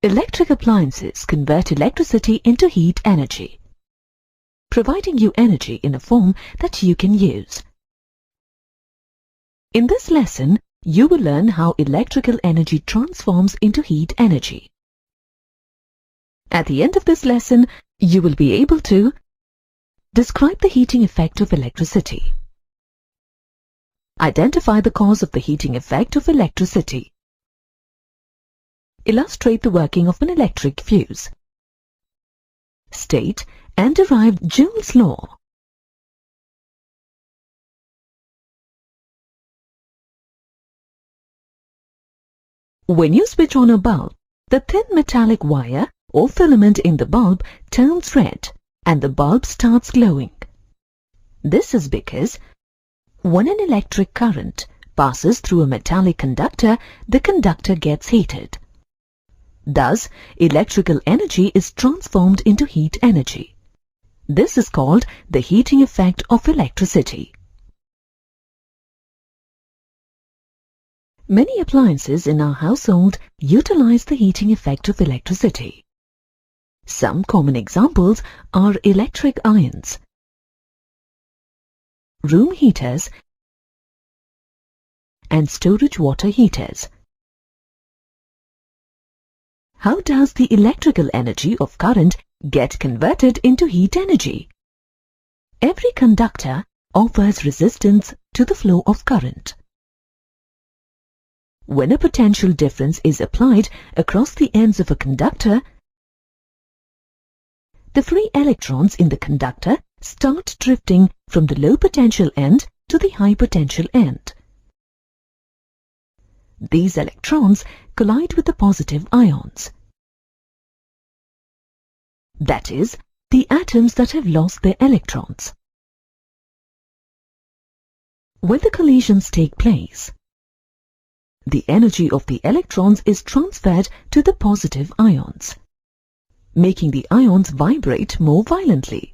Electric appliances convert electricity into heat energy, providing you energy in a form that you can use. In this lesson, you will learn how electrical energy transforms into heat energy. At the end of this lesson, you will be able to describe the heating effect of electricity, identify the cause of the heating effect of electricity, illustrate the working of an electric fuse, state and derive Joule's law. When you switch on a bulb, the thin metallic wire or filament in the bulb turns red and the bulb starts glowing. This is because when an electric current passes through a metallic conductor, the conductor gets heated. Thus, electrical energy is transformed into heat energy. This is called the heating effect of electricity. Many appliances in our household utilize the heating effect of electricity. Some common examples are electric irons, room heaters, and storage water heaters. How does the electrical energy of current get converted into heat energy? Every conductor offers resistance to the flow of current. When a potential difference is applied across the ends of a conductor, the free electrons in the conductor start drifting from the low potential end to the high potential end. These electrons collide with the positive ions. That is, the atoms that have lost their electrons. When the collisions take place, the energy of the electrons is transferred to the positive ions, making the ions vibrate more violently.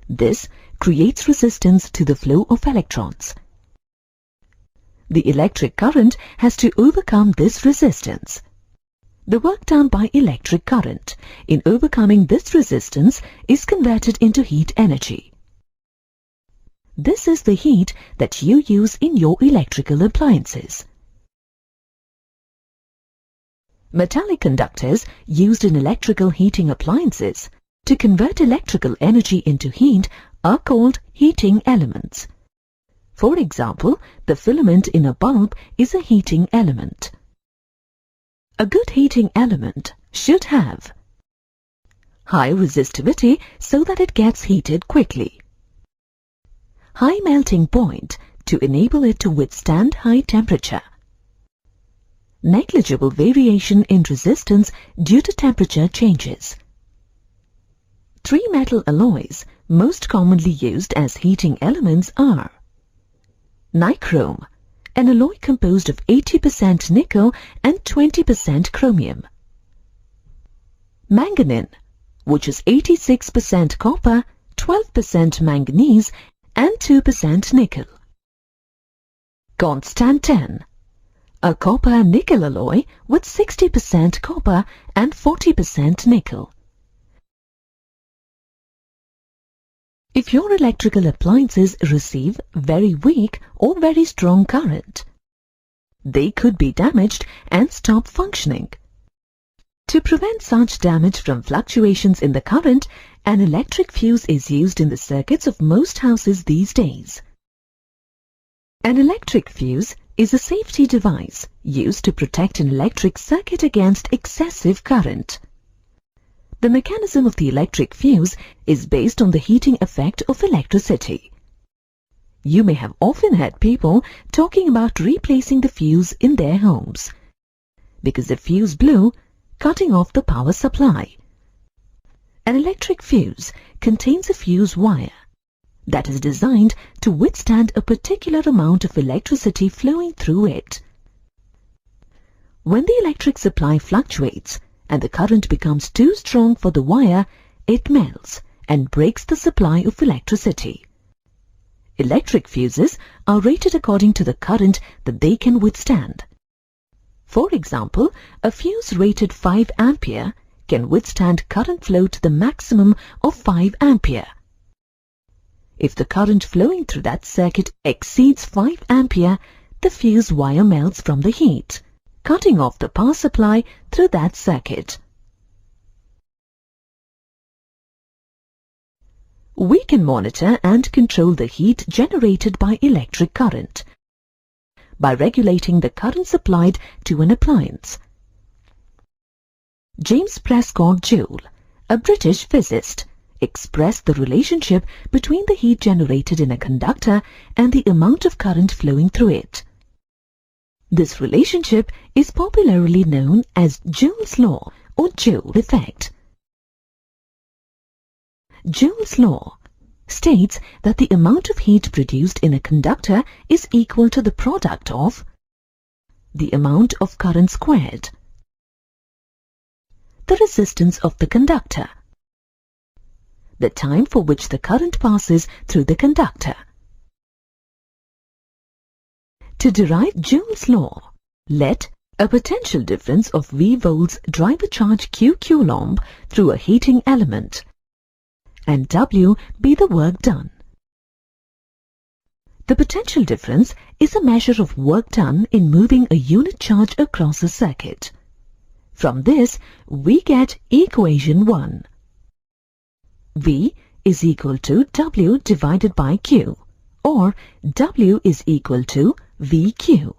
This creates resistance to the flow of electrons. The electric current has to overcome this resistance. The work done by electric current in overcoming this resistance is converted into heat energy. This is the heat that you use in your electrical appliances. Metallic conductors used in electrical heating appliances to convert electrical energy into heat are called heating elements. For example, the filament in a bulb is a heating element. A good heating element should have high resistivity so that it gets heated quickly, high melting point to enable it to withstand high temperature, negligible variation in resistance due to temperature changes. Three metal alloys most commonly used as heating elements are nichrome, an alloy composed of 80% nickel and 20% chromium; manganene, which is 86% copper, 12% manganese and 2% nickel; Kamendra, a copper-nickel alloy with 60% copper and 40% nickel. If your electrical appliances receive very weak or very strong current, they could be damaged and stop functioning. To prevent such damage from fluctuations in the current, an electric fuse is used in the circuits of most houses these days. An electric fuse is a safety device used to protect an electric circuit against excessive current. The mechanism of the electric fuse is based on the heating effect of electricity. You may have often heard people talking about replacing the fuse in their homes because the fuse blew, cutting off the power supply. An electric fuse contains a fuse wire that is designed to withstand a particular amount of electricity flowing through it. When the electric supply fluctuates and the current becomes too strong for the wire, it melts and breaks the supply of electricity. Electric fuses are rated according to the current that they can withstand. For example, a fuse rated 5 ampere can withstand current flow to the maximum of 5 ampere. If the current flowing through that circuit exceeds 5 ampere, the fuse wire melts from the heat, cutting off the power supply through that circuit. We can monitor and control the heat generated by electric current by regulating the current supplied to an appliance. James Prescott Joule, a British physicist, expressed the relationship between the heat generated in a conductor and the amount of current flowing through it. This relationship is popularly known as Joule's law or Joule effect. Joule's law states that the amount of heat produced in a conductor is equal to the product of the amount of current squared, the resistance of the conductor, the time for which the current passes through the conductor. To derive Joule's law, let a potential difference of V volts drive a charge Q coulomb through a heating element, and W be the work done. The potential difference is a measure of work done in moving a unit charge across a circuit. From this, we get equation 1. V is equal to W divided by Q, or W is equal to VQ.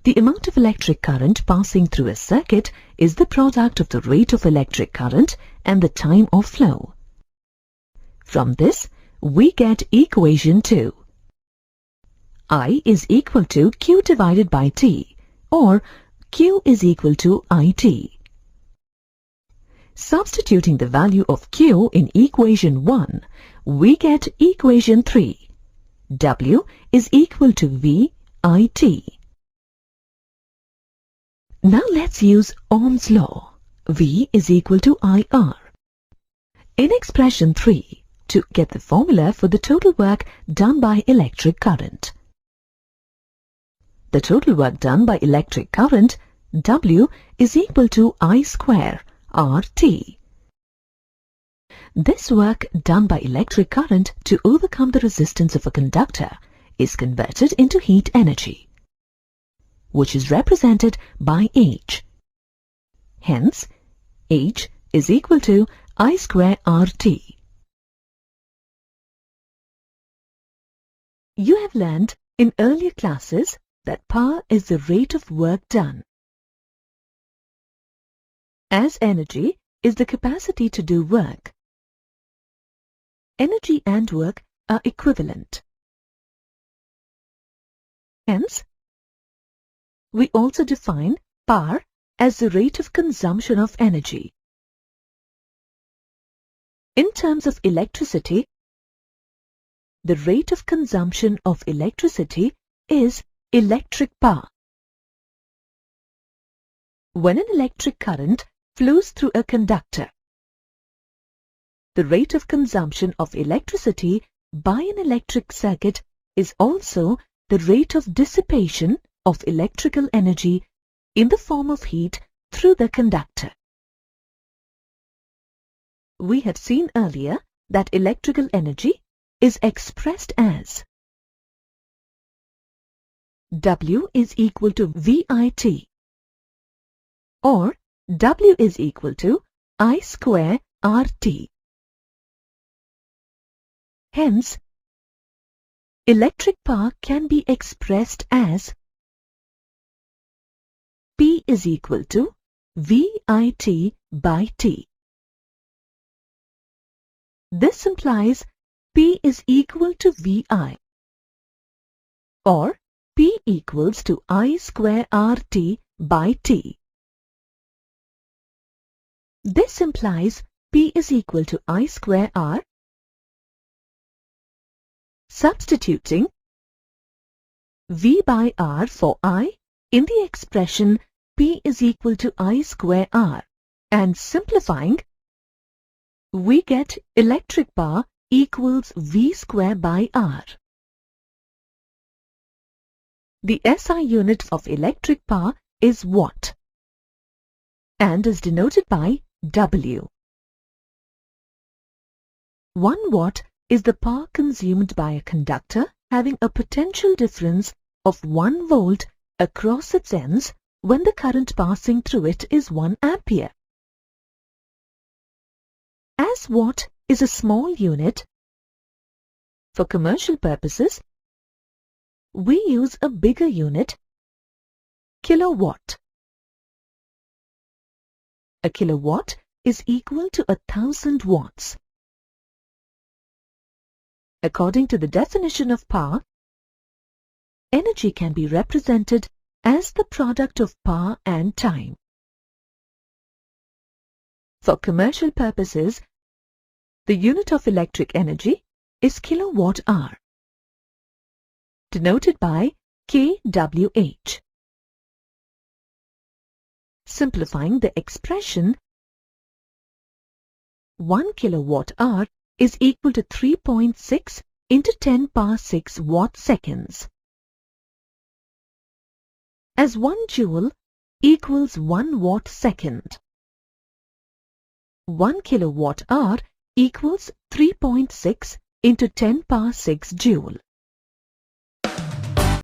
The amount of electric current passing through a circuit is the product of the rate of electric current and the time of flow. From this, we get equation 2. I is equal to Q divided by T, or Q is equal to IT. Substituting the value of Q in equation 1, we get equation 3. W is equal to VIT. Now let's use Ohm's law. V is equal to IR. In expression 3, to get the formula for the total work done by electric current. The total work done by electric current, W, is equal to I square RT. This work done by electric current to overcome the resistance of a conductor is converted into heat energy, which is represented by H. Hence, H is equal to I square RT. You have learned in earlier classes that power is the rate of work done, as energy is the capacity to do work. Energy and work are equivalent. Hence, we also define power as the rate of consumption of energy. In terms of electricity, the rate of consumption of electricity is electric power. When an electric current flows through a conductor, the rate of consumption of electricity by an electric circuit is also the rate of dissipation of electrical energy in the form of heat through the conductor. We have seen earlier that electrical energy is expressed as W is equal to VIT, or W is equal to I square RT. Hence, electric power can be expressed as P is equal to VIT by T. This implies P is equal to VI, or P equals to I square RT by T. This implies P is equal to I square R. Substituting V by R for I in the expression P is equal to I square R, and simplifying, we get electric power equals V square by R. The SI unit of electric power is watt and is denoted by W. 1 watt is the power consumed by a conductor having a potential difference of 1 volt across its ends when the current passing through it is 1 ampere. As watt is a small unit, for commercial purposes, we use a bigger unit, kilowatt. A kilowatt is equal to 1,000 watts. According to the definition of power, energy can be represented as the product of power and time. For commercial purposes, the unit of electric energy is kilowatt-hour, denoted by kWh. Simplifying the expression, 1 kilowatt-hour is equal to 3.6 into 10 power 6 watt-seconds. As 1 joule equals 1 watt-second. 1 kilowatt-hour equals 3.6 into 10 power 6 joule.